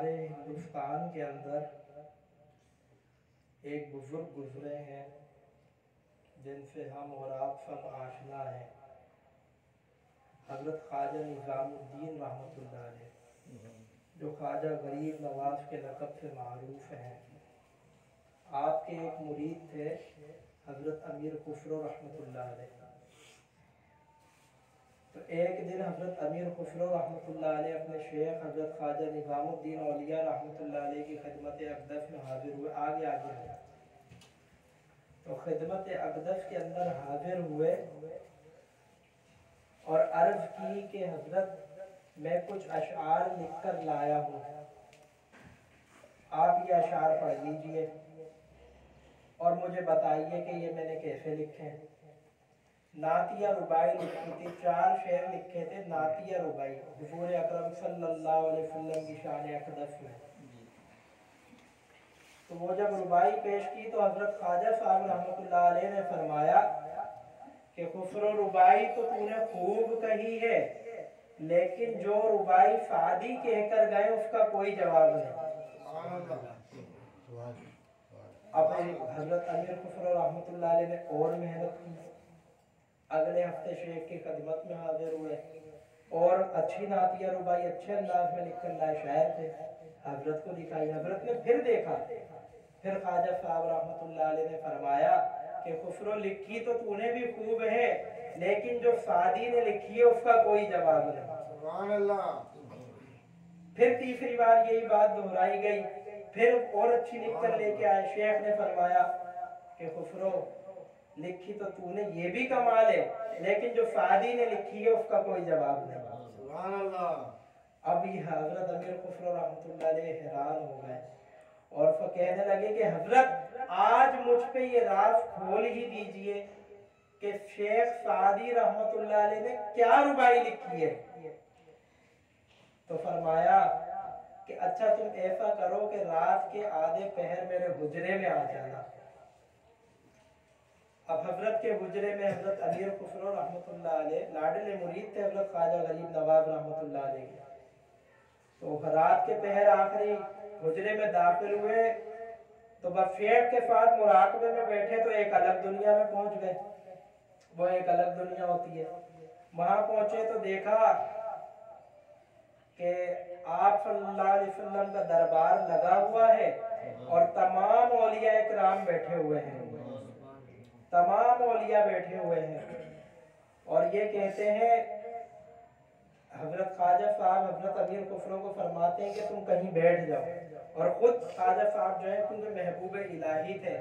हमारे हिंदुस्तान के अंदर एक बुजुर्ग गुजरे हैं जिनसे हम और आप सब आशना हैं, हज़रत ख्वाजा निज़ामुद्दीन रहमतुल्लाह अलैह, जो ख्वाजा गरीब नवाज के लक़ब से मारूफ हैं। आपके एक मुरीद थे हज़रत अमीर खुसरो रहमतुल्लाह अलैह। तो एक दिन हज़रत अमीर खुसरो रहमतुल्लाह अलैह अपने शेख हज़रत ख्वाजा निज़ामुद्दीन औलिया रहमतुल्लाह अलैह की खिदमत अक़दस में हाजिर हुए। आगे आगे तो खिदमत अक़दस के अंदर हाजिर हुए और अर्ज़ की कि हज़रत मैं कुछ अशआर लिख कर लाया हूँ, आप ये अशआर पढ़ लीजिए और मुझे बताइए कि ये मैंने कैसे लिखे हैं। नातिया रुबाई लिखी थी, 4 शेर लिखे थे नातिया रुबाई हुज़ूर अकरम सल्लल्लाहु अलैहि वसल्लम की शान अक़दस में। तो वो जब रुबाई पेश की तो हज़रत ख्वाजा साहब रहमतुल्लाह अलैह ने फरमाया कि खुसरो रुबाई तो तूने खूब कही है, लेकिन जो रुबाई सादी कहकर गए उसका कोई जवाब नहीं। अब हज़रत अमीर खुसरो रहमतुल्लाह अलैह ने और मेहनत की, अगले हफ्ते शेख की खिदमत में हाजिर हुए और अच्छी नातिया रुबाई अच्छे अंदाज में लिखकर लाए, शायर थे, हजरत को दिखाई। हजरत ने फिर देखा, फिर ख्वाजा साहब रहमतुल्लाह अलैह ने फरमाया कि खुसरो लिखी तो तूने भी खूब है, लेकिन जो सादी ने लिखी है उसका कोई जवाब नहीं। सुभान अल्लाह। फिर तीसरी बार यही बात दोहराई गई, फिर और अच्छी लिख कर लेके आए। शेख ने फरमाया कि खुसरो लिखी तो तूने ये भी कमाल है, लेकिन जो सादी ने लिखी है उसका कोई जवाब नहीं। सुभान अल्लाह। अभी हजरत अमीर खुसरो रहमतुल्लाह अलैह हैरान हो गए और कहने लगे कि हजरत आज मुझ पे ये राज खोल ही दीजिए कि शेख सादी रहमतुल्लाह अलैह ने क्या रुबाई लिखी है। तो फरमाया कि अच्छा तुम ऐसा करो कि रात के आधे पहर मेरे हुजरे में आ जाना। अब हजरत के हुजरे में हजरत अमीर खुसरो रहमतुल्लाह अलैह लाडले मुरीद थे हजरत ख्वाजा गरीब नवाज रहमतुल्लाह अलैह। तो रात के पहर आखिरी हुजरे में दाखिल हुए तो बस शेख के साथ मुराकबे में बैठे तो एक अलग दुनिया में पहुंच गए। वो एक अलग दुनिया होती है। वहां पहुंचे तो देखा कि आप सल्लल्लाहु अलैहि वसल्लम का दरबार लगा हुआ है और तमाम औलिया इकराम बैठे हुए हैं, तमाम औलिया बैठे हुए हैं और ये कहते हैं हजरत ख्वाजा साहब हजरत अमीर खुसरो को फरमाते हैं कि तुम कहीं बैठ जाओ। और खुद ख्वाजा साहब जो है क्योंकि महबूब इलाही थे,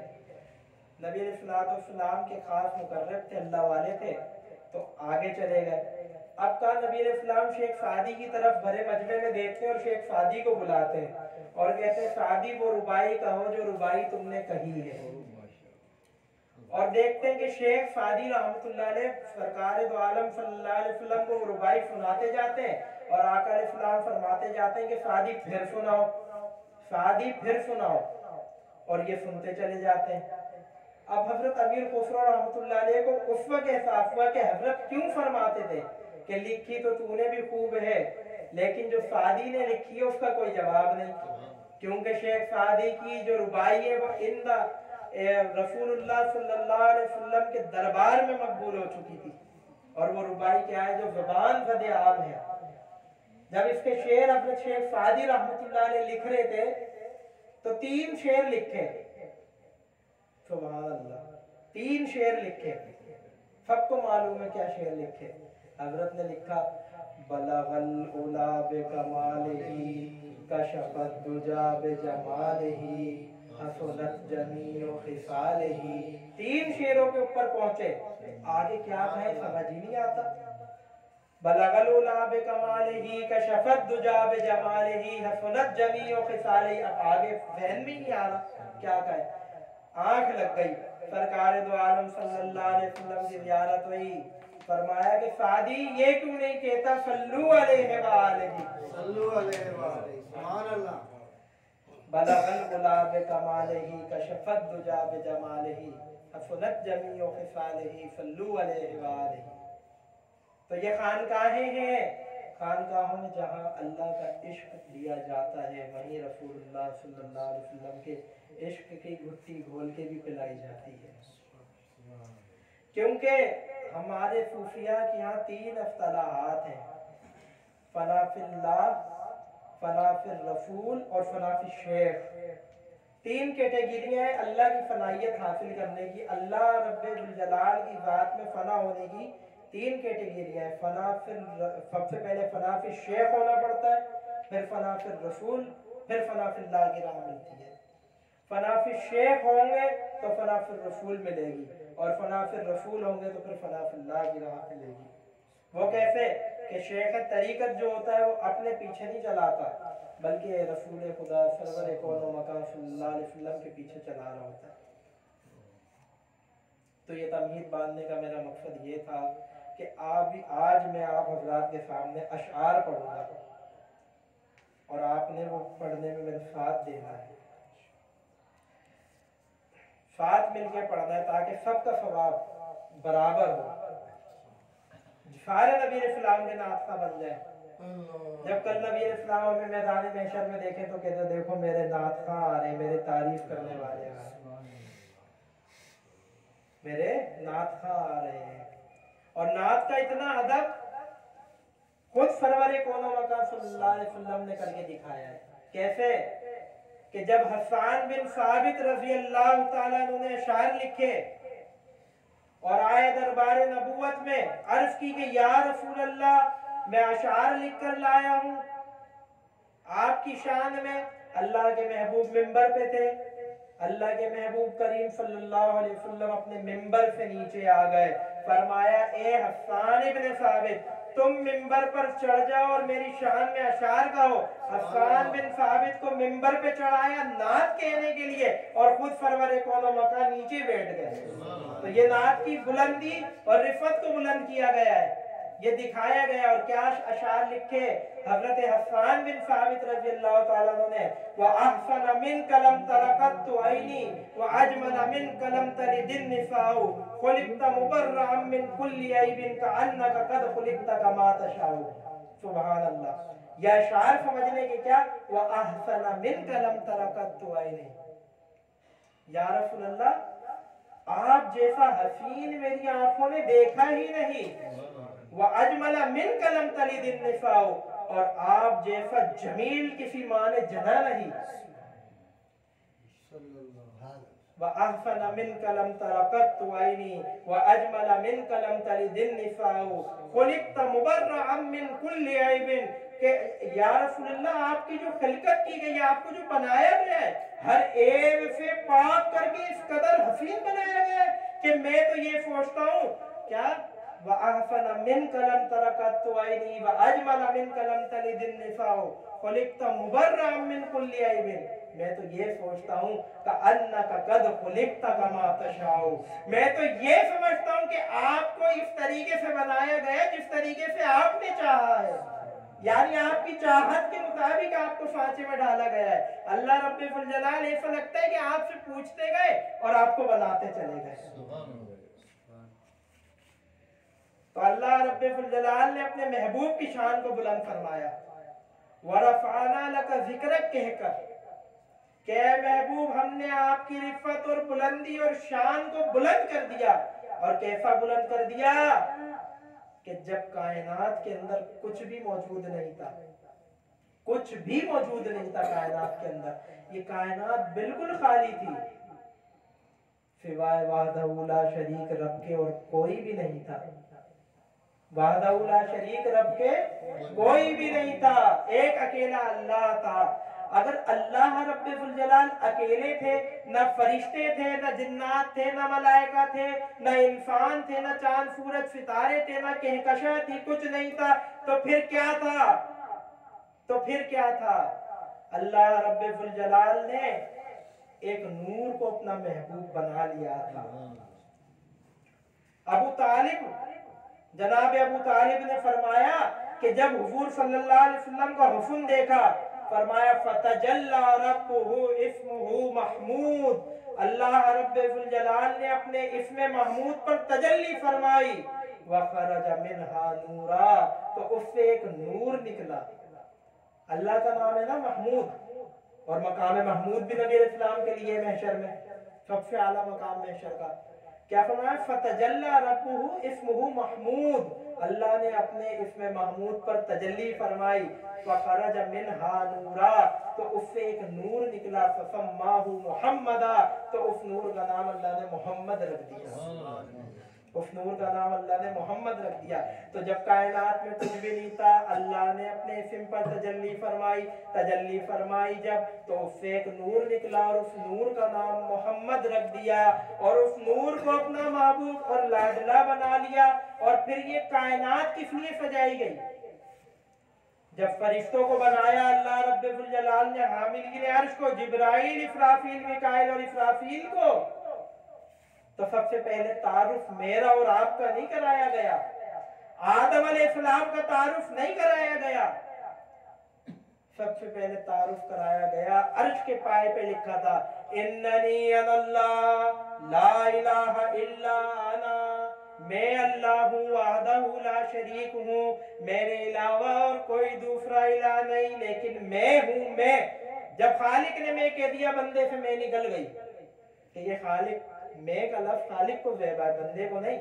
नबी अलैहिस्सलाम के खास मुकर्रब थे, अल्लाह वाले थे, तो आगे चले गए। अब कहा नबी अलैहिस्सलाम शेख सादी की तरफ भरे मजमे में देखते हैं और शेख सादी को बुलाते हैं और कहते हैं सादी वो रुबाई कहो जो रुबाई तुमने कही है। और देखते हैं कि शेख सादी रहमतुल्लाह अलैह सरकार दो आलम सल्लल्लाहु अलैहि वसल्लम को रुबाई सुनाते जाते हैं और आका अलैहिस्सलाम फरमाते जाते हैं कि सादी फिर सुनाओ, सादी फिर सुनाओ, और ये सुनते चले जाते हैं। अब हजरत अमीर खुसरो रहमतुल्लाह अलैह को उस वक्त एहसास हुआ कि हजरत क्यों फरमाते थे कि लिखी तो तूने भी खूब है, लेकिन जो सादी ने लिखी है उसका कोई जवाब नहीं, क्योंकि शेख सादी की जो रुबाई है वो इंदा रसूलुल्लाह सल्लल्लाहु अलैहि वसल्लम के दरबार में मकबूल हो चुकी थी। और वो रुबाई क्या है जो ज़बान ज़दे आम है। जब इसके शेर अपने शेख सादी रहमतुल्लाह अलैह लिख रहे थे तो 3 शेर लिखे, सुभान अल्लाह, 3 शेर लिखे। सबको मालूम है क्या शेर लिखे। हजरत ने लिखा बलगल उला बे कमालिही कशफत दुजा बे जमालिही हसनत जमीओ खिसालिही। 3 शेरों के ऊपर पहुंचे, आगे क्या कहे समझ ही नहीं आता। बलगल उला बे कमालिही कशफत दुजा बे जमालिही हसनत जमीओ खिसालिही। अब आगे ज़हन में नहीं आ रहा क्या कहे, आंख लग गई। सरकार दो आलम सल्लल्लाहु अलैहि वसल्लम की ज़ियारत हुई, फरमाया कि सादी ये क्यों नहीं कहता सल्लू अलैहि व आलिही, सल्लू अलैहि व आलिही, सुभान अल्लाह। बलगल गुलाब कमालिही कशफत दुजा बिजमालिही हसनत जमीओ खिसालिही सल्लू अलैहि व आलिही। तो ये खानकाहें हैं खानकाहों में जहाँ अल्लाह का इश्क दिया जाता है वहीं रसूलुल्लाह सल्लल्लाहु अलैहि वसल्लम के इश्क की घुट्टी घोल के भी पिलाई जाती है। क्योंकि हमारे सूफिया के यहाँ 3 इस्तिलाहात हैं, फना फिल्लाह, फना फिर रसूल और फना फिर शेख। 3 कैटेगरियाँ हैं अल्लाह की फनाइयत हासिल करने की, अल्लाह रब्बुल जलाल की ज़ात में फना होने की 3 कैटेगरियाँ हैं। फना फिर सबसे पहले फना फिर शेख होना पड़ता है, फिर फना फिर रसूल, फिर फना फिल्लाह की राह मिलती है। फना फिर शेख होंगे तो फना फिर रसूल मिलेगी, और फना फिर रसूल होंगे तो फिर फना फिल्लाह की राह मिलेगी। वो कैसे कि शेख तरीकत जो होता है वो अपने पीछे नहीं चलाता, बल्कि रसूल खुदा सरवर कौन व मकान सल्लल्लाहु अलैहि वसल्लम के पीछे चला रहा होता है। तो ये तमहीद बांधने का मेरा मकसद ये था कि आज मैं आप हजरात के सामने अशआर पढ़ूंगा और आपने वो पढ़ने में मेरा साथ देना है, साथ मिलके पढ़ना है ताकि सबका सवाब बराबर हो, सारे नबी इस्लाम के नाता बन जाए। जब कल नबी इस्लाम में मैदान महशर में देखें तो कहते देखो मेरे नाता आ रहे, मेरे तारीफ करने वाले आ रहे, मेरे नाता आ रहे हैं। और नात का इतना अदब खुद सरवर कौन मकान सल्लल्लाहु अलैहि वसल्लम ने करके दिखाया है। कैसे कि जब हसन बिन साबित रज़ी अल्लाह तआला अन्हु ने अशार लिखे और आए दरबार नबूवत में, अर्ज की कि या रसूल अल्लाह मैं अशार लिख कर लाया हूँ आपकी शान में। अल्लाह के महबूब मिंबर पे थे, अल्लाह के महबूब करीम सल्लल्लाहु अलैहि वसल्लम अपने मिंबर से नीचे आ गए, फरमाया ए हसन इब्न साबित तुम मिंबर पर चढ़ जाओ और मेरी शान में अशार कहो। हसन बिन साबित को मिंबर पे चढ़ाया नात कहने के लिए और खुद सरवर कौन मकान नीचे बैठ गए। तो ये नात की बुलंदी और रिफत को बुलंद किया गया है, ये दिखाया गया। और क्या अशार लिखे हजरत हसन बिन साबित रज़ी अल्लाह तआला अन्हु ने, व अहसन मिन कलम तरकत ऐनी व अजमल मिन कलम तरिदिन निसाउ खुलिक़त मुबर्रअम मिन कुल्ली ऐबिन कअन्नका कद खुलिक़त कमा तशाउ। सुभान अल्लाह। यह अशार समझने के क्या, व अहसन मिन कलम तरकत ऐनी, या रसूल अल्लाह आप जैसा हसीन मेरी आंखों ने देखा ही नहीं, व अजमला मिन कलम तलिदिन निसाउ और आप जैसा जमील किसी माँ ने जना नहीं। व अहसन मिन कलम तरकत ऐनी व अजमला मिन कलम तलिदिन निसाउ खुलिक़त मुबर्रअम मिन कुल्ली ऐबिन, के या रसूल अल्लाह आपकी जो खिलकत की गई है, आपको जो बनाया गया है हर ऐब से पाक करके इस कदर हसीन बनाया गया है कि मैं तो ये सोचता हूँ क्या, व अहसन मिन कलम तरकत ऐनी व अजमल मिन कलम तलिदिन निसाउ खुलिक़त मुबर्रअम मिन कुल्ली ऐबिन, मैं तो ये सोचता हूँ कअन्नका कद खुलिक़त कमा तशाउ, मैं तो ये समझता हूँ कि आपको इस तरीके से बनाया गया जिस तरीके से आपने चाहा है, यानी आपकी चाहत के मुताबिक आपको सांचे में डाला गया है। अल्लाह रब्बुल जलाल ऐसा लगता है कि आपसे पूछते गए और आपको बनाते चले गए। तो अल्लाह रब्बुल जलाल ने अपने महबूब की शान को बुलंद फरमाया, वरफ़अना लका ज़िक्रक कहकर, क्या महबूब हमने आपकी रिफ़त और बुलंदी और शान को बुलंद कर दिया। और कैसा बुलंद कर दिया कि जब कायनात के अंदर कुछ भी मौजूद नहीं था, कुछ भी मौजूद नहीं था कायनात के अंदर, ये कायनात बिल्कुल खाली थी, सिवाय वहदहू ला शरीक रब के और कोई भी नहीं था। वहदहू ला शरीक रब के कोई भी नहीं था, एक अकेला अल्लाह था। अगर अल्लाह रब्बुल जलाल अकेले थे, न फरिश्ते थे, न जिन्नात थे, न मलाइका थे, न इंसान थे, न चांद सूरज सितारे थे, न कहकशा थी, कुछ नहीं था, तो फिर क्या था, तो फिर क्या था। अल्लाह रब्बुल जलाल ने एक नूर को अपना महबूब बना लिया था। अबू तालिब, जनाब अबू तालिब ने फरमाया कि जब हुजूर सल्लल्लाहु अलैहि वसल्लम का हुस्न देखा, फरमाया फतजल्ला रब्बुहु इस्मुहु महमूद, अल्लाह रब्बुल जलाल ने अपने इस्म महमूद पर तजल्ली फरमाई। वखरज मिनहा नूरा, तो उससे एक नूर निकला। अल्लाह का नाम है ना महमूद, और मकाम महमूद भी नबी इस्लाम के लिए महशर में सबसे आला मकाम महशर का। क्या फरमाया? फतजल्ला रब्बुहु इस्मुहु महमूद, अल्लाह ने अपने इसमें महमूद पर तजल्ली फरमाई। फखरज मिनहा नूरा, तो उससे एक नूर निकला। फसम्माहु मुहम्मदा, तो उस नूर का नाम अल्लाह ने मोहम्मद रख दिया। उस नूर का नाम अल्लाह ने मोहम्मद रख दिया। तो जब कायनात में कुछ भी नहीं था, अल्लाह ने अपने इस्म पर तजल्ली फरमाई जब, तो उससे एक नूर निकला और उस नूर का नाम मोहम्मद रख दिया, और उस नूर को अपना महबूब और लाडला बना लिया। और फिर ये कायनात किस लिए सजाई गई? जब फरिश्तों को बनाया अल्लाह रब्बुल जलाल ने, हामिल अर्श को, जिब्राइल, इस्राफील, मिकाइल और इस्राफील को, तो सबसे पहले तारुफ मेरा और आपका नहीं कराया गया, आदम अलैहिस्सलाम का तारुफ नहीं कराया गया। सबसे पहले तारुफ कराया गया, अर्श के पाए पे लिखा था इन्ननी अनल्लाह ला इलाहा इल्ला अना, मैं अल्लाह हूँ, वहदहु ला शरीक हूँ, मेरे अलावा और कोई दूसरा इलाह नहीं, लेकिन मैं हूँ मैं। जब खालिक ने मैं कह दिया, बंदे से मैं निकल गई कि ये खालिक, मैं का लफ्ज़ खालिक को ज़ेबा है, बंदे को नहीं।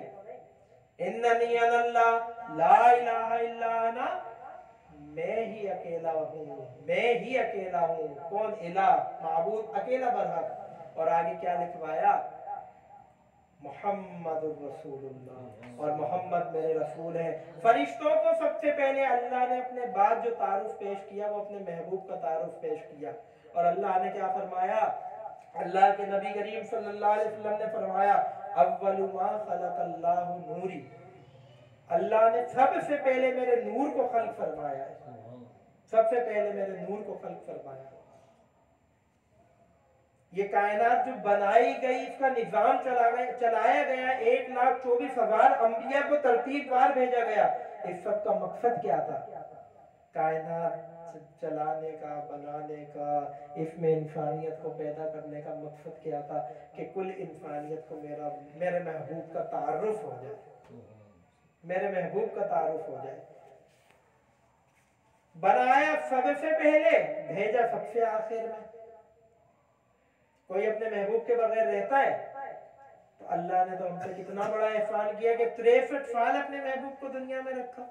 इन्ननी अनल्लाह ला इलाहा इल्ला अना, मैं ही अकेला हूँ, मैं ही अकेला हूँ। कौन? इलाह, माबूद अकेला बरहक। और आगे क्या लिखवाया? मुहम्मदुर रसूलुल्लाह, और मोहम्मद मेरे रसूल है। फरिश्तों को सबसे पहले अल्लाह ने अपने बाद जो तारुफ पेश किया, वो अपने महबूब का तारुफ पेश किया। और अल्लाह ने क्या फरमाया? अल्लाह के नबी करीम सल्लल्लाहु अलैहि वसल्लम ने फरमाया अव्वलु मा खलक़ल्लाहु नूरी, अल्लाह ने सबसे पहले मेरे नूर को खल्क फरमाया है, सबसे पहले मेरे नूर को खल्क फरमाया। ये कायनात जो बनाई गई, इसका निजाम चलाया गया, 1,24,000 अंबिया को तरतीबवार भेजा गया। इस सब का मकसद क्या था? कायनात चलाने का, बनाने का, इसमें इंसानियत को पैदा करने का मकसद क्या था? कि कुल इंसानियत को मेरे महबूब का तारुफ हो जाए, मेरे महबूब का तारुफ हो जाए। बनाया सबसे पहले, भेजा सबसे आखिर में। कोई अपने महबूब के बगैर रहता है? तो अल्लाह ने तो हमसे कितना बड़ा एहसान किया कि 63 साल अपने महबूब को दुनिया में रखा,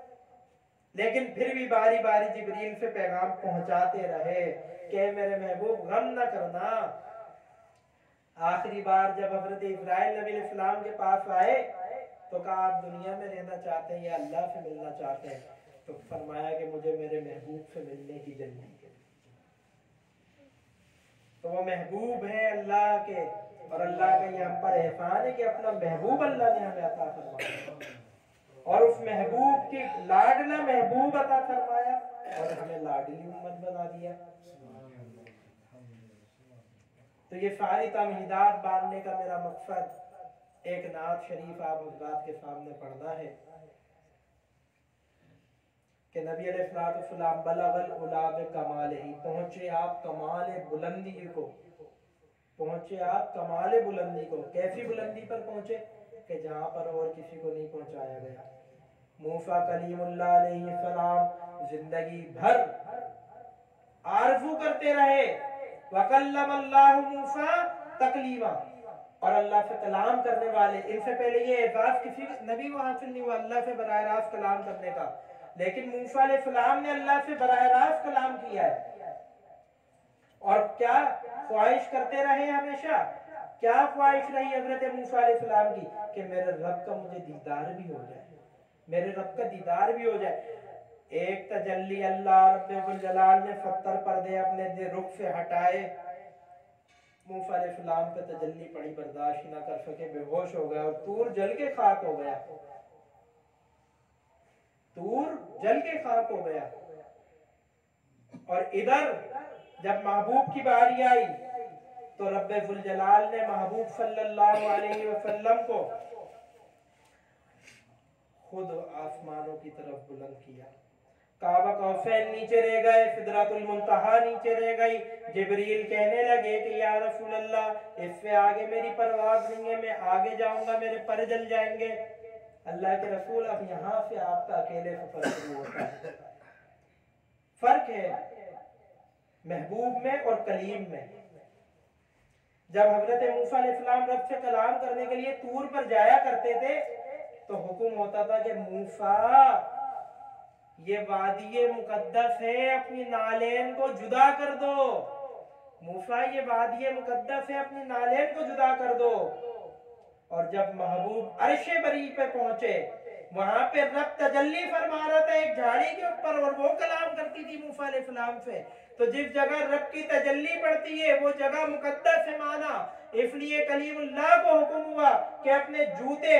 लेकिन फिर भी बारी बारी जिब्रील से पैगाम पहुंचाते रहे कि मेरे महबूब गम न करना। आखिरी बार जब हजरत इब्राहिम नबी इस्लाम के पास आए तो कहा आप दुनिया में रहना चाहते हैं या अल्लाह से मिलना चाहते हैं? तो फरमाया कि मुझे मेरे महबूब से मिलने की जल्दी है। तो वो महबूब है अल्लाह के, और अल्लाह का ये हम पर एहसान है कि अपना महबूब अल्लाह ने हमें अता फरमाया, और उस महबूब की लाडला महबूब अता फरमाया, और हमें लाडली उम्मत बना दिया। तो ये सारी तमहीदात बांधने का मेरा मकसद एक नात शरीफ आप हज़रात के सामने पढ़ना है कि नबी अलैहिस्सलाम बलगल उला बिकमालिही, पहुंचे आप कमाल बुलंदी को, पहुंचे आप कमाल बुलंदी को। कैसी बुलंदी पर पहुंचे? कि जहां पर और किसी को नहीं पहुंचाया गया। मूसा कलीमुल्लाह अलैहिस्सलाम जिंदगी भर आरज़ू करते रहे, वकल्लमल्लाहु मूसा तकलीमा, और अल्लाह से कलाम करने वाले। इनसे पहले ये एजाज़ किसी नबी को हासिल नहीं हुआ अल्लाह से बराह रास्त कलाम करने का, लेकिन मूसा अलैहिस्सलाम ने अल्लाह से बराह रास्त कलाम किया है। और क्या ख्वाहिश करते रहे हमेशा? क्या ख्वाहिश रही हजरत मूसा अलैहिस्सलाम की? कि मेरे रब का मुझे दीदार भी हो जाए, मेरे रब का दीदार भी हो जाए। एक तजल्ली अल्लाह रब्बुल जलाल ने 70 पर्दे अपने रुख से हटाए, मूसा अलैहिस्सलाम पे तजल्ली पड़ी, बर्दाश्त ना कर सके, बेहोश हो गया और तूर जल के खाक हो गया, तूर जल के खाक हो गया। और इधर जब महबूब की बारी आई तो रब्बुल जलाल ने महबूब सल्लल्लाहु अलैहि वसल्लम को खुद आसमानों की तरफ बुलंद किया। काबा कौसैन नीचे रह गए, सिदरतुल मुंतहा नीचे रह गई। जिब्रील कहने लगे कि या रसूल अल्लाह, इससे आगे मेरी परवाज़ नहीं है, मैं आगे जाऊंगा मेरे पर जल जाएंगे। अल्लाह के रसूल, अब यहाँ से आपका अकेले सफर शुरू होता है। फर्क है महबूब में और कलीम में। जब हजरत मूसा अलैहिस्सलाम रब से कलाम करने के लिए तूर पर जाया करते थे तो हुक्म होता था कि मूसा, ये वादी मुकद्दस है, अपनी नालेन को जुदा कर दो। मूसा, ये वादी मुकद्दस है, अपनी नालेन को जुदा कर दो। और जब महबूब अर्शे बरी पे पहुंचे, वहां पे रब तजल्ली फरमा रहा था एक झाड़ी के ऊपर, और वो कलाम करती थी मूसा अलैहिस्सलाम से। तो जिस जगह रब की तजल्ली पड़ती है वो जगह मुकद्दस है माना, इसलिए कलीमुल्लाह को हुक्म हुआ कि अपने जूते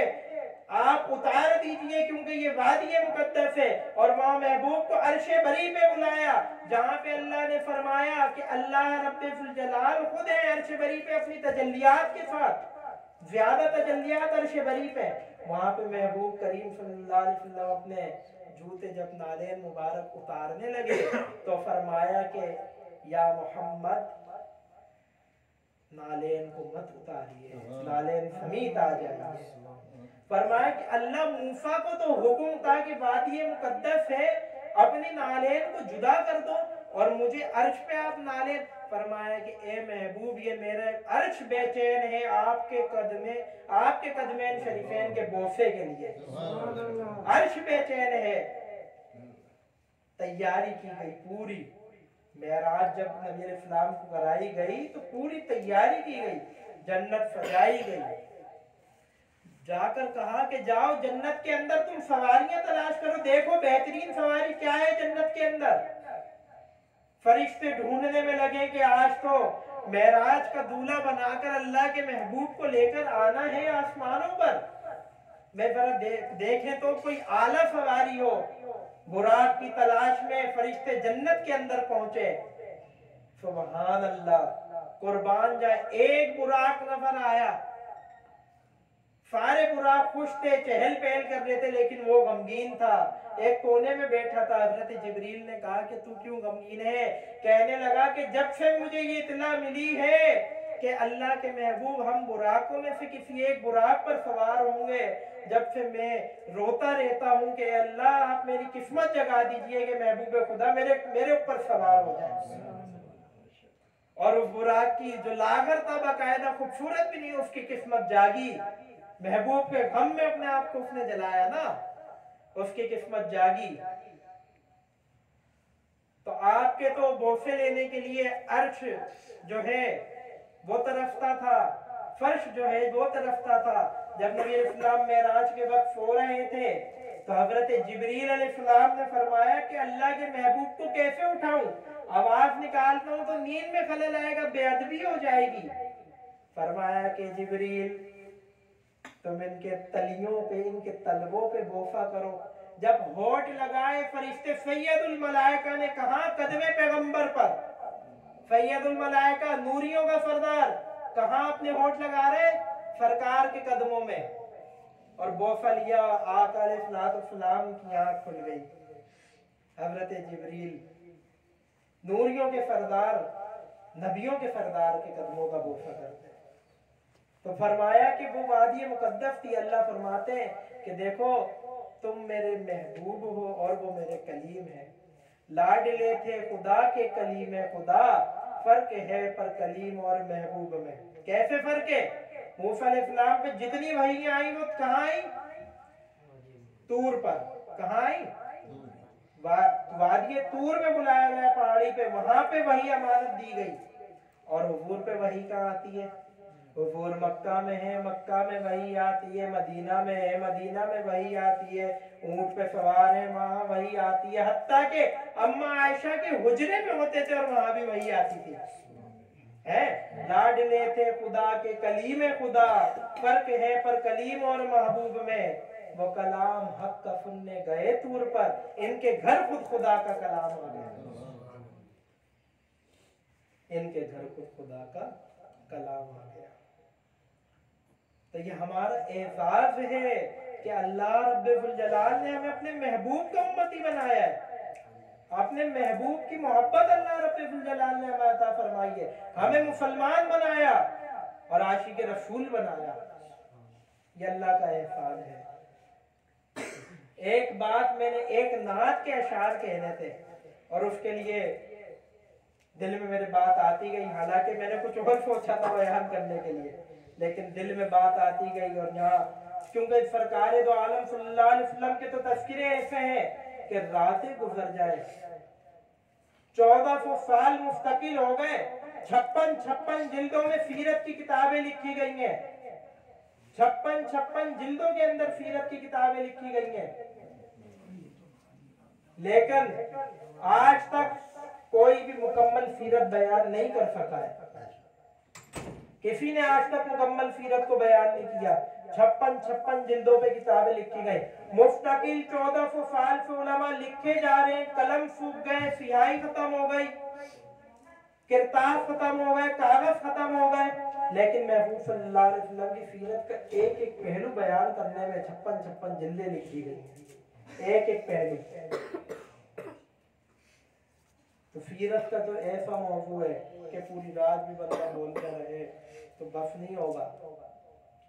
आप उतार दीजिए, क्योंकि ये वादी मुकद्दस है। और वहां महबूब को अर्शे बरी पे बुलाया, जहां पे अल्लाह ने फरमाया कि अल्लाह रब्बुल जलाल खुद है अर्शे बरी पे अपनी तजल्लियात के साथ, ज्यादा तजल्लियात अर्शे बरी पे। वहां पे महबूब करीम सल्लल्लाहु अलैहि वसल्लम अपने जूते जब नालेन मुबारक उतारने लगे तो फरमाया कि या मोहम्मद, नालेन को मत उतारिए, नालेन समीत आ जाएंगे। फरमाया कि अल्लाह मूसा को तो हुक्म था कि वादी मुकद्दस है, अपनी नालेन को जुदा कर दो, और मुझे अर्श पे आप नालेन। फरमाया कि ए महबूब, ये मेरे अर्श बेचैन है आपके कदमैन शरीफैन के बोसे के लिए, अर्श बेचैन है। तैयारी की गई पूरी। मेराज जब नबी अलैहिस्सलाम को कराई गई तो पूरी तैयारी की गई, जन्नत सजाई गई। जाकर कहा कि जाओ जन्नत के अंदर तुम सवारियां तलाश करो, देखो बेहतरीन सवारी क्या है जन्नत के अंदर। फरिश्ते ढूंढने में लगे कि आज तो मेराज का दूल्हा बनाकर अल्लाह के महबूब को लेकर आना है आसमानों पर। मैं जरा देखें तो कोई आला सवारी हो। बुराक की तलाश में फरिश्ते जन्नत के अंदर पहुंचे। सुभान अल्लाह, कुर्बान जाए, एक बुराक नजर आया। सारे बुराक खुश थे, चहल पहल कर रहे थे, लेकिन वो गमगीन था, एक कोने में बैठा था। हजरत जिब्रील ने कहा कि तू क्यों गमगीन है? कहने लगा कि जब से मुझे ये इत्तला मिली है कि अल्लाह के महबूब हम बुराकों में से किसी एक बुराक पर सवार होंगे, जब से मैं रोता रहता हूँ कि अल्लाह आप मेरी किस्मत जगा दीजिए कि महबूब खुदा मेरे ऊपर सवार हो जाए। और उस बुराक की जो लागर था बाकायदा खूबसूरत भी नहीं, उसकी किस्मत जागी। महबूब के गम में अपने आप को उसने जलाया ना, उसकी किस्मत जागी। तो आपके तो बोसे लेने के लिए अर्श जो है वो तरफता था, फर्श जो है वो तरफता था। जब नबी अलैहिस्सलाम मेराज के वक्त सो रहे थे तो हजरत जिब्रील अलैहिस्सलाम ने फरमाया कि अल्लाह के महबूब को कैसे उठाऊं, आवाज निकालता हूं तो नींद में खलल आएगा, बेअदबी हो जाएगी। फरमाया कि जिब्रील, तुम इनके तलियों पे, इनके तलवों पे बोसा करो। जब होठ लगाए फरिश्ते, सैयदुल मलाइका ने कहा कदमे पैगंबर पर, सैयदुल मलाइका नूरियों का सरदार, कहां अपने होठ लगा रहे? सरकार के कदमों में। और बोसा लिया, आका अलैहिस्सलाम की आंख खुल गई। हजरत जिब्रील नूरियों के सरदार, नबियों के सरदार के कदमों का बोसा करते। तो फरमाया कि वो वादी मुकद्दस थी। अल्लाह फरमाते हैं कि देखो तुम मेरे महबूब हो और वो मेरे कलीम है। लाडले थे खुदा के कलीम है खुदा, फर्क है पर कलीम और महबूब में। कैसे फर्क है? मूसा अलैहिस्सलाम पे जितनी वही आई वो कहाँ आई? तूर पर। कहाँ आई? वादी तूर में बुलाया गया, पहाड़ी पे, वहां पे वही अमानत दी गई। और हुजूर पे वही कहाँ आती है? हुजूर मक्का में है, मक्का में वही आती है। मदीना में है, मदीना में वही आती है। ऊंट पे सवार है, वहां वही आती है। हत्ता के अम्मा आयशा के हुजरे में होते थे और वहां भी वही आती थी। है लाडले थे खुदा के कलीम खुदा, फर्क है पर कलीम और महबूब में। वो कलाम हक का सुनने गए तूर पर, इनके घर खुद खुदा का कलाम आ गया। इनके घर खुद खुदा का कलाम आ गया। तो ये हमारा एहसास है कि अल्लाह रब्बुल जलाल ने हमें अपने महबूब का उम्मती बनाया है। अपने महबूब की मोहब्बत अल्लाह रब्बुल जलाल ने हमें अता फरमाई है। हमें मुसलमान बनाया और आशिक रसूल बनाया। ये अल्लाह का एहसान है। एक बात मैंने एक नात के अशार कहने थे और उसके लिए दिल में मेरे बात आती गई, हालांकि मैंने कुछ और सोचा था बयान करने के लिए, लेकिन दिल में बात आती गई। और यहाँ क्योंकि सरकार दो आलम सल्लल्लाहु अलैहि वसल्लम के तो तस्करे ऐसे हैं कि रातें गुजर जाए, 1400 साल मुस्तकिल हो गए, 56 जिल्दों में सीरत की किताबें लिखी गई हैं, 56 जिल्दों के अंदर सीरत की किताबें लिखी गई हैं, लेकिन आज तक कोई भी मुकम्मल सीरत बयान नहीं कर सका है। किसी ने आज तक मुकम्मल सीरत को बयान नहीं किया। 56 जिल्दों पे किताबें लिखी गई, मुस्तकिल 1400 साल से उलमा लिखे जा रहे हैं, कलम सूख गए, स्याही खत्म हो गई, किताब खत्म हो गए, कागज खत्म हो गए, लेकिन महबूब सल्लल्लाहु अलैहि वसल्लम की सीरत का एक एक पहलू बयान करने में 56 जिल्दें लिखी गई, एक एक पहलू। तो सीरत का तो ऐसा मौजू है कि पूरी रात भी बंदा बोलते रहे तो बस नहीं होगा।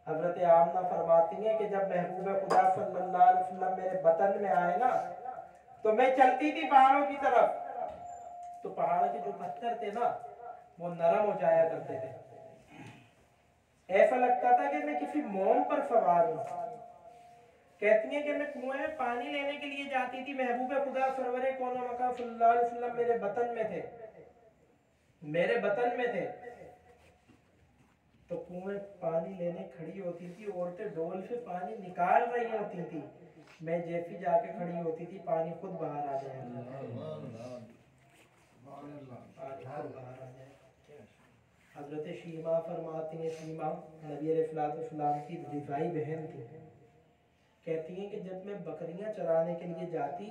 हजरत आमना फरमाती हैं कि जब महबूब खुदा सल्लल्लाहु अलैहि वसल्लम मेरे बतन में आए ना, तो मैं चलती थी पहाड़ों की तरफ, तो पहाड़ के जो पत्थर थे ना वो नरम हो जाया करते थे, ऐसा लगता था कि मैं किसी मोम पर सवार हूं। कहती हैं कि मैं कुएं में पानी लेने के लिए जाती थी, महबूब खुदा सरवरे कौन मका सल्लल्लाहु अलैहि वसल्लम मेरे बतन में थे, मेरे बतन में थे। तो कुएं पानी लेने खड़ी होती थी, औरतें डोल से पानी निकाल रही होती थी, मैं जैसी जाके खड़ी होती थी पानी खुद बाहर आ जाए। हजरत शीमा फरमाती हैं, शीमा नबी अलैहिस्सलाम की रिज़ाई बहन थी, कहती हैं कि जब मैं बकरियां चराने के लिए जाती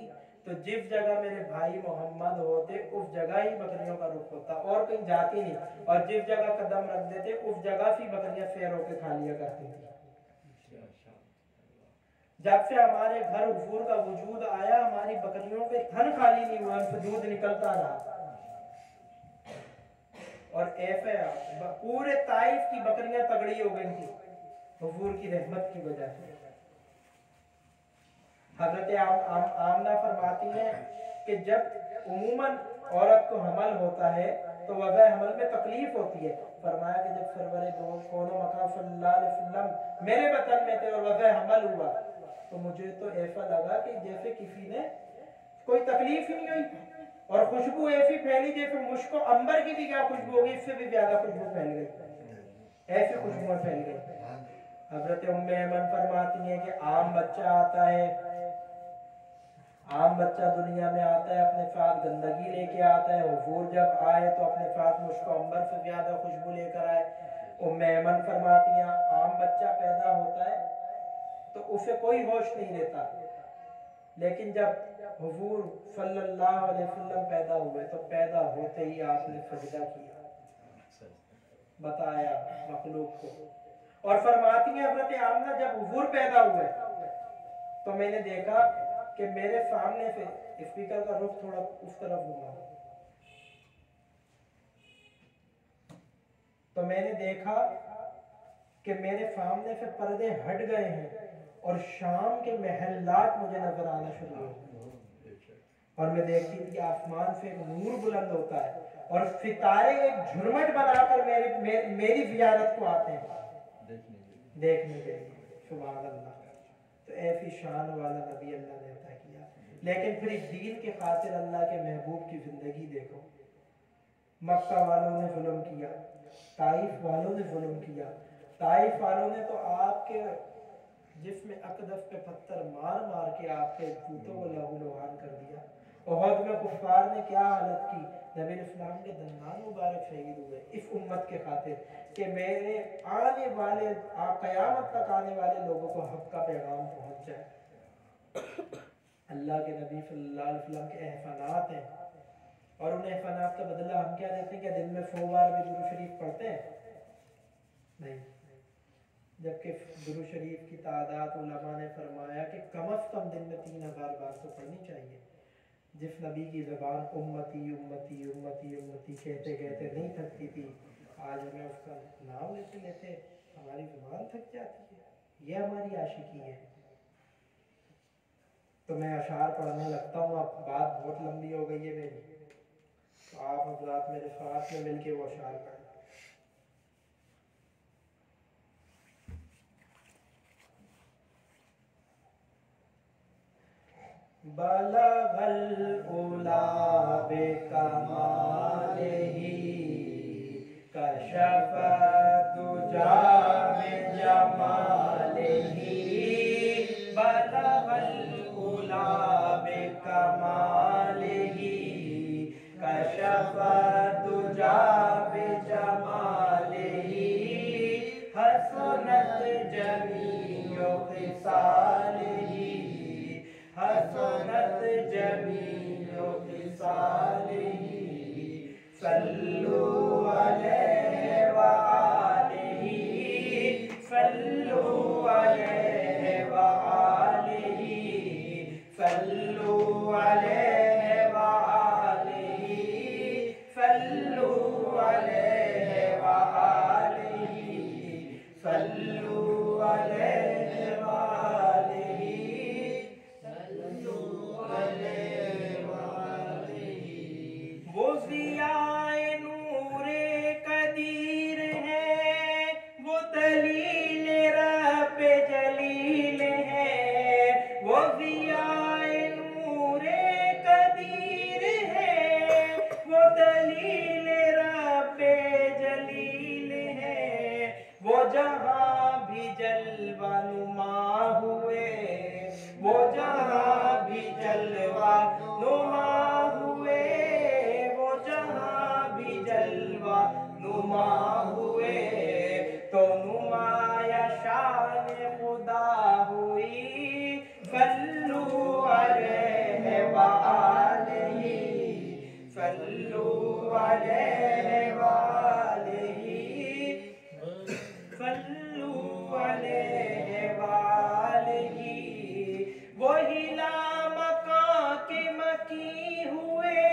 तो जिस जगह मेरे भाई मोहम्मद होते उस जगह ही बकरियों का रुख होता, और कहीं जाती नहीं, और जिस जगह कदम रख देते उस जगह से बकरियां सैर होकर खा लिया करती थी। जब से हमारे घर हुजूर का वजूद आया, हमारी बकरियों के थन खाली नहीं हुआ, उनसे दूध निकलता रहा। और ऐसे पूरे ताइफ की बकरियां तगड़ी हो गई थी हुजूर की रहमत की वजह से। हजरत आमना फरमाती हैं कि जब उमूमन औरत को हमल होता है तो वजह हमल में तकलीफ होती है। फरमाया कि जब सरवरे दो कौनो मका सल्लल्लाहु अलैहि वसल्लम मेरे बतन में थे और वजह हमल हुआ, तो मुझे तो ऐसा लगा कि जैसे किसी ने कोई तकलीफ ही नहीं हुई, और खुशबू ऐसी फैली जैसे मुश्को अंबर की भी क्या खुशबू होगी, इससे भी ज्यादा खुशबू फैल गई, ऐसी खुशबू फैल गई। हजरत उम्मे ऐमन फरमाती हैं कि आम बच्चा आता है, आम बच्चा दुनिया में आता है, अपने साथ गंदगी लेके आता है, हुजूर जब आए तो अपने साथ मुश्को अंबर से ज्यादा खुशबू लेकर आए। उम्मे ऐमन फरमाती हैं आम बच्चा पैदा होता है तो उसे कोई होश नहीं रहता, लेकिन जब हुजूर सल्लल्लाहु अलैहि वसल्लम पैदा हुए तो पैदा होते ही आपने सजदा किया, बताया मखलूक को। और फरमाती हैं हज़रत आमना जब हुजूर पैदा हुए तो मैंने देखा कि मेरे सामने से स्पीकर का रुख थोड़ा उस तरफ घुमा, तो मैंने देखा कि मेरे सामने से पर्दे हट गए हैं और शाम के महल्लात मुझे नजर आना शुरू हो गए, और मैं देखती थी आसमान से एक नूर बुलंद होता है और सितारे एक झुरमट बनाकर मेरी ज़ियारत को आते हैं देखने के लिए। सुभान अल्लाह, तो ऐसी शान वाला नबी अल्लाह ने अता किया। लेकिन फिर दीन के खातिर अल्लाह के महबूब की जिंदगी देखो, मक्का वालों ने जुल्म किया, ताइफ वालों ने जुल्म किया, ताइफ वालों ने तो आपके जिसमें अकदस पे पत्थर मार मार के आपके जूतों को लहूलुहान कर दिया। उहद में कुफार ने क्या हालत की, नबी इस्लाम के दंदान मुबारक शहीद हुए इस उम्मत के खातिर कि मेरे आने वाले क़यामत तक आने वाले लोगों को हक़ का पैगाम पहुंच जाए। अल्लाह के नबी सल्लल्लाहु अलैहि वसल्लम के एहसानात हैं, और उन एहसानात का बदला हम क्या देते हैं? क्या दिन में 100 बार भी दुरूद शरीफ पढ़ते हैं? नहीं, जबकि दुरूद शरीफ की तादाद उलमा ने फरमाया कि कम अज़ कम दिन में 3000 बार तो पढ़नी चाहिए। जिस नबी की ज़बान उम्मती उम्मती उम्मती उम्मती कहते कहते नहीं थकती थी, आज हमें उसका नाम लेते लेते हमारी ज़बान थक जाती है। यह हमारी आशिकी है। तो मैं अशार पढ़ने लगता हूँ। अब बात बहुत लंबी हो गई है मेरी, तो आप हज़रात मेरे साथ में मिलके वो अशार पढ़ें। बलगल उला बेकमालिही कशफ दुजा बेजमालिही। बलगल उला बेकमालिही कशफ दुजा बेजमालिही। हसनत जमीओ खिसालिही हसनत जमीओ खिसालिही। सल्लु अलैहि व आलिही सल्लु अलैहि व आलिही सल्लु अलैहि व आलिही सल्लु अलैहि व आलिही सल्लु अलैहि व आलिही। वो ज़ियाए नूरे कदीर है, वो दलील रब जलील है। वो ज़ियाए नूरे कदीर है, वो दलील रब जलील है। वो जहाँ भी जलवा नुमा हुए, वो जहाँ भी जलवा नुमा हुए, वो जहाँ भी जलवा नुमा हुए, तो नुमाया शान खुदा हुई। सल्लु अलैहि व आलिही सल्लु अलैहि व आलिही सल्लु अलैहि व आलिही। वो हिला मकां के मकी हुए,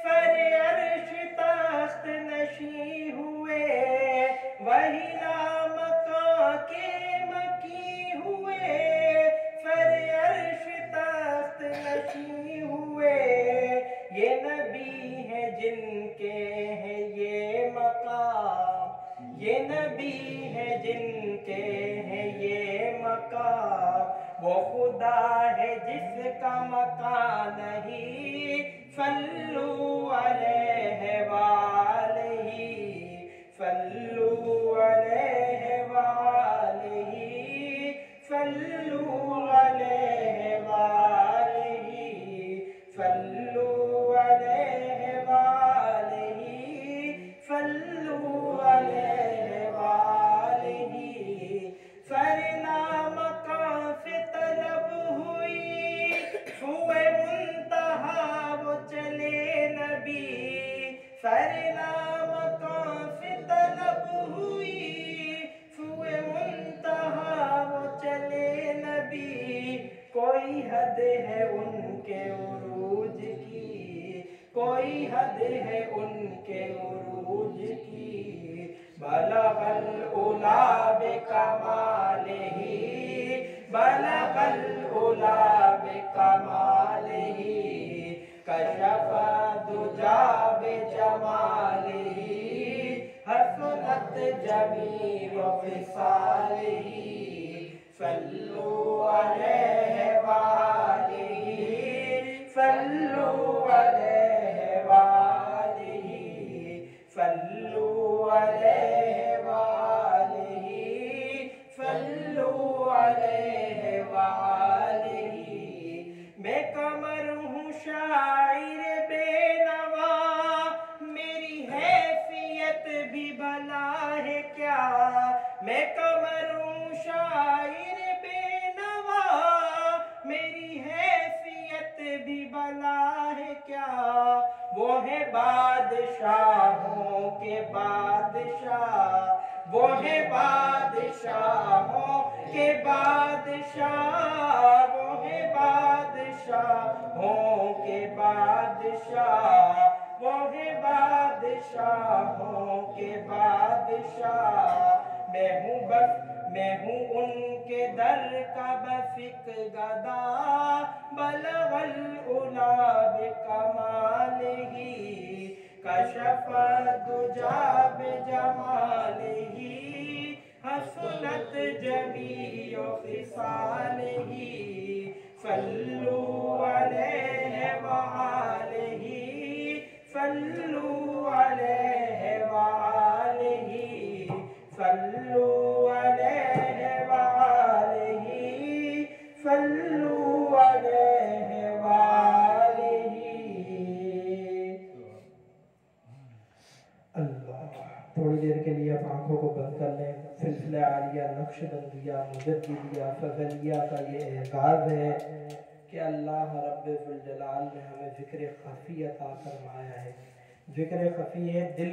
फर अर्श तख्त नशी हुए। वहिला मकां के मकी हुए, फर अर्श तख्त नशी हुए। ये नबी है जिनके हैं ये मकाम, ये नबी है जिनके हैं ये मकाम। वो खुदा है जिसका मकान नहीं। सल्लु अलैहि व आलिही सल्लु अलैहि व आलिही सल्लु अलैहि व आलिही सल्लु अलैहि व आलिही सल्लु अलैहि व आलिही। सरना मकां से तलब हुई, छुए मुंतहा वो चले नबी। सरना मकां से तलब हुई, छुए मुंतहा वो चले नबी। कोई हद है उनके उरूज की, कोई हद है उनके उरूज की। बलगल उला बेकमालिही बलगल उला बेकमालिही कशफ दुजा बेजमालिही। हसनत जमीओ खिसालिही सल्लु अलैहि व आलिही सल्लु अलैहि व आलिही सल्लु अलैहि व आलिही सल्लु अलैहि व आलिही। मैं कमर हूँ शायर बेनवा, मेरी हैसियत भी भला है क्या। मैं कमर हूँ शायर बेनवा, मेरी हैसियत भी भला है क्या। वो है बादशाहों के बादशाह, वो है बादशाहों के बादशाह, वो है बादशाहों के बादशाह, वो है बादशाहों के बादशाह। मैं हूँ बस मैं हूँ उनके दर का बफिक गदा, बलगल उला बिकमाल ही, कशफ दुजा बिजमाल ही, हसनत जमीउ खिसाल ही, सल्लू अलैहि वआलिही, सल्लू अलैहि वआलिही, सल्लू अलैहि वआलिही, सल्लू अलैहि वआलिही। अल्लाह। थोड़ी देर के लिए आप आंखों को बंद कर लें। सिलसिला आलिया, नक्शबंदिया, मुजद्दिदिया, फजलिया का ये एगाज़ है कि अल्लाह रब्बुल जलाल ने हमें ज़िक्र ख़फ़ी अता फरमाया है। ज़िक्र ख़फ़ी है दिल